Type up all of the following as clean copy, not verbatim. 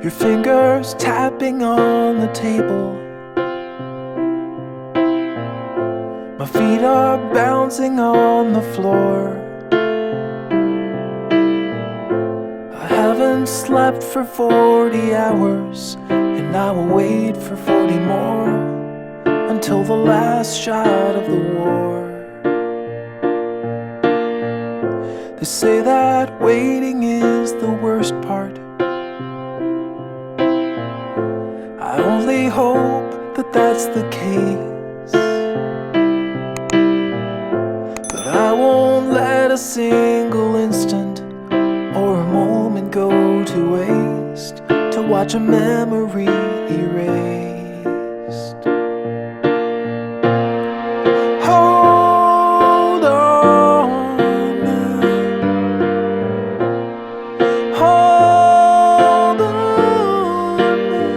Your fingers tapping on the table. My feet are bouncing on the floor. I haven't slept for 40 hours, and I will wait for 40 more, until the last shot of the war. They say that waiting is the worst part. I only hope that that's the case, but I won't let a single instant or a moment go to waste, to watch a memory erased. Hold on now. Hold on now.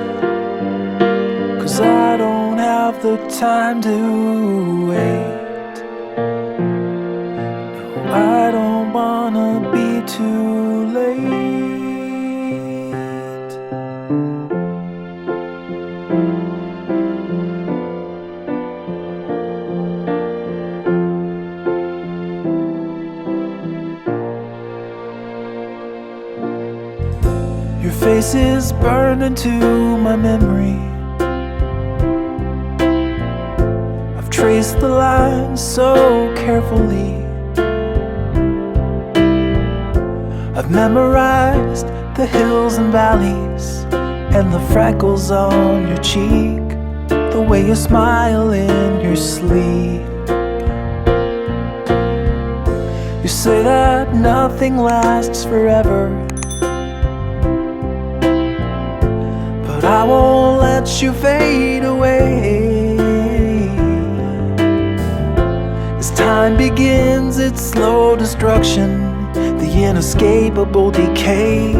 'Cause I don't have the time to wait. No, I don't wanna be too late. Your face is burned into my memory. I've traced the lines so carefully. I've memorized the hills and valleys, and the freckles on your cheek, the way you smile in your sleep. You say that nothing lasts forever, but I won't let you fade away. As time begins its slow destruction, the inescapable decay,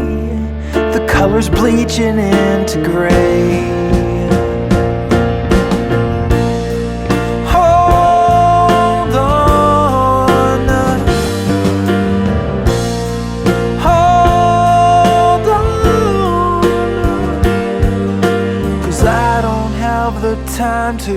the colors bleaching into gray. Hold on, hold on, 'cause I don't have the time to